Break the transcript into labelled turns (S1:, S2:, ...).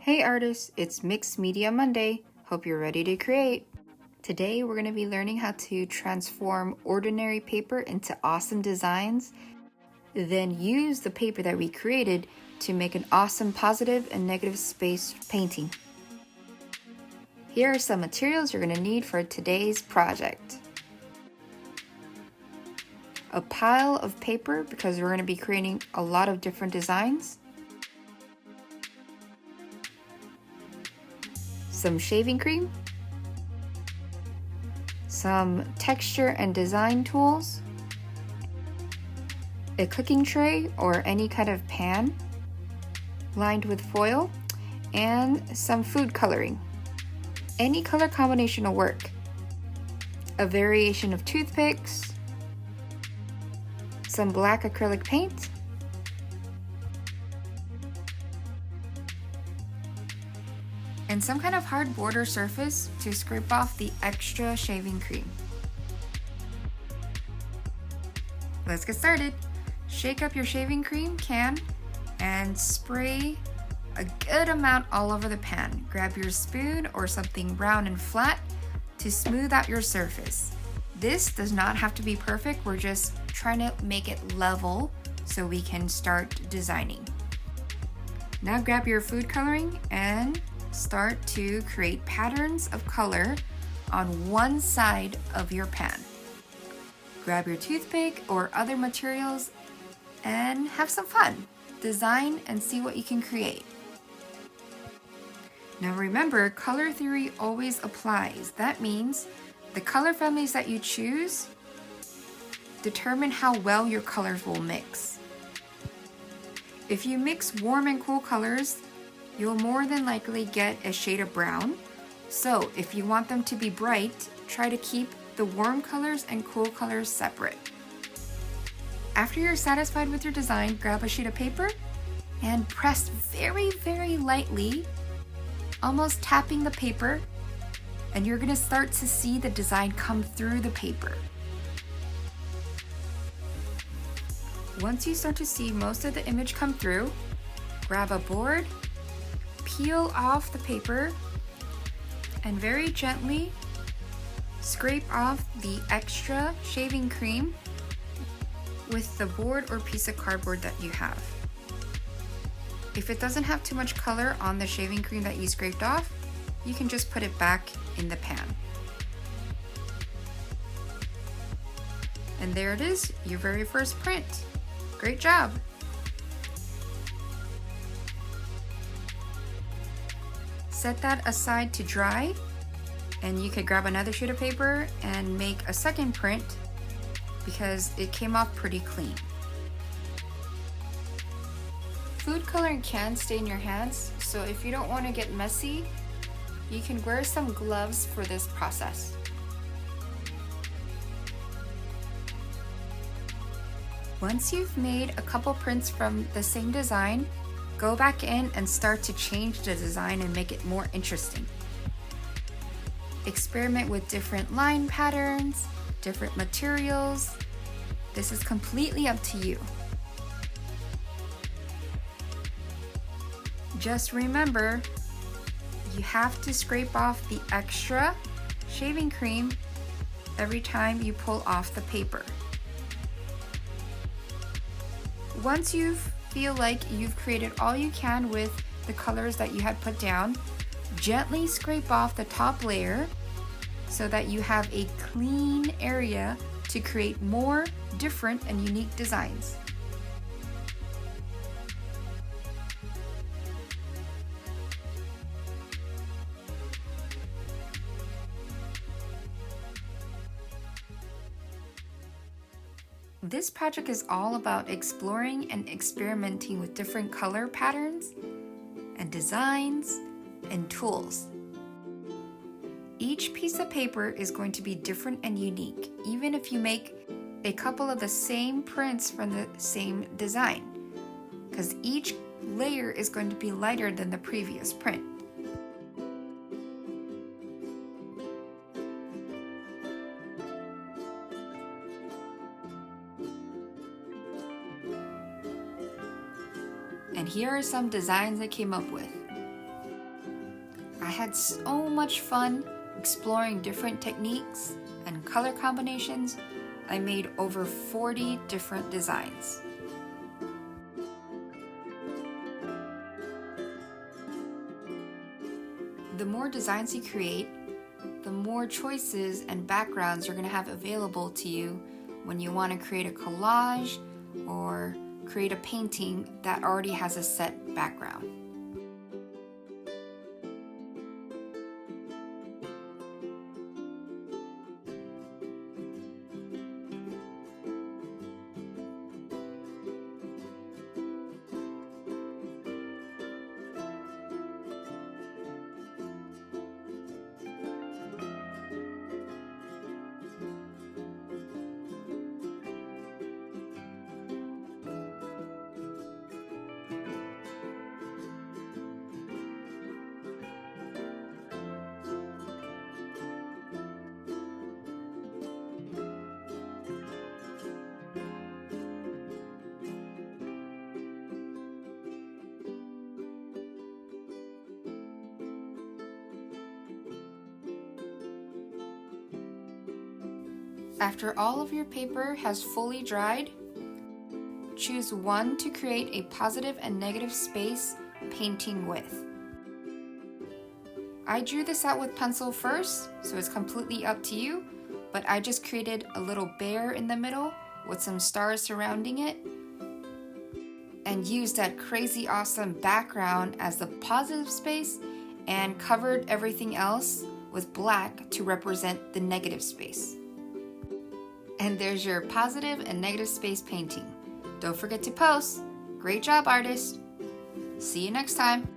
S1: Hey artists, it's Mixed Media Monday. Hope you're ready to create. Today we're going to be learning how to transform ordinary paper into awesome designs, then use the paper that we created to make an awesome positive and negative space painting. Here are some materials you're going to need for today's project. A pile of paper because we're going to be creating a lot of different designs. Some shaving cream, some texture and design tools, a cooking tray or any kind of pan lined with foil, and some food coloring. Any color combination will work. A variation of toothpicks, some black acrylic paint, and some kind of hard border surface to scrape off the extra shaving cream. Let's get started. Shake up your shaving cream can and spray a good amount all over the pan. Grab your spoon or something round and flat to smooth out your surface. This does not have to be perfect. We're just trying to make it level so we can start designing. Now grab your food coloring and start to create patterns of color on one side of your pan. Grab your toothpick or other materials and have some fun. Design and see what you can create. Now remember, color theory always applies. That means the color families that you choose determine how well your colors will mix. If you mix warm and cool colors, you'll more than likely get a shade of brown. So if you want them to be bright, try to keep the warm colors and cool colors separate. After you're satisfied with your design, grab a sheet of paper and press very, very lightly, almost tapping the paper, and you're gonna start to see the design come through the paper. Once you start to see most of the image come through, grab a board, peel off the paper, and very gently scrape off the extra shaving cream with the board or piece of cardboard that you have. If it doesn't have too much color on the shaving cream that you scraped off, you can just put it back in the pan. And there it is, your very first print. Great job! Set that aside to dry, and you could grab another sheet of paper and make a second print because it came off pretty clean. Food coloring can stay in your hands, so if you don't want to get messy, you can wear some gloves for this process. Once you've made a couple prints from the same design, go back in and start to change the design and make it more interesting. Experiment with different line patterns, different materials. This is completely up to you. Just remember, you have to scrape off the extra shaving cream every time you pull off the paper. Once you feel like you've created all you can with the colors that you had put down, gently scrape off the top layer so that you have a clean area to create more different and unique designs. This project is all about exploring and experimenting with different color patterns and designs and tools. Each piece of paper is going to be different and unique, even if you make a couple of the same prints from the same design, because each layer is going to be lighter than the previous print. And here are some designs I came up with. I had so much fun exploring different techniques and color combinations. I made over 40 different designs. The more designs you create, the more choices and backgrounds you're going to have available to you when you want to create a collage or create a painting that already has a set background. After all of your paper has fully dried, choose one to create a positive and negative space painting with. I drew this out with pencil first, so it's completely up to you, but I just created a little bear in the middle with some stars surrounding it and used that crazy awesome background as the positive space and covered everything else with black to represent the negative space. And there's your positive and negative space painting. Don't forget to post. Great job, artist. See you next time.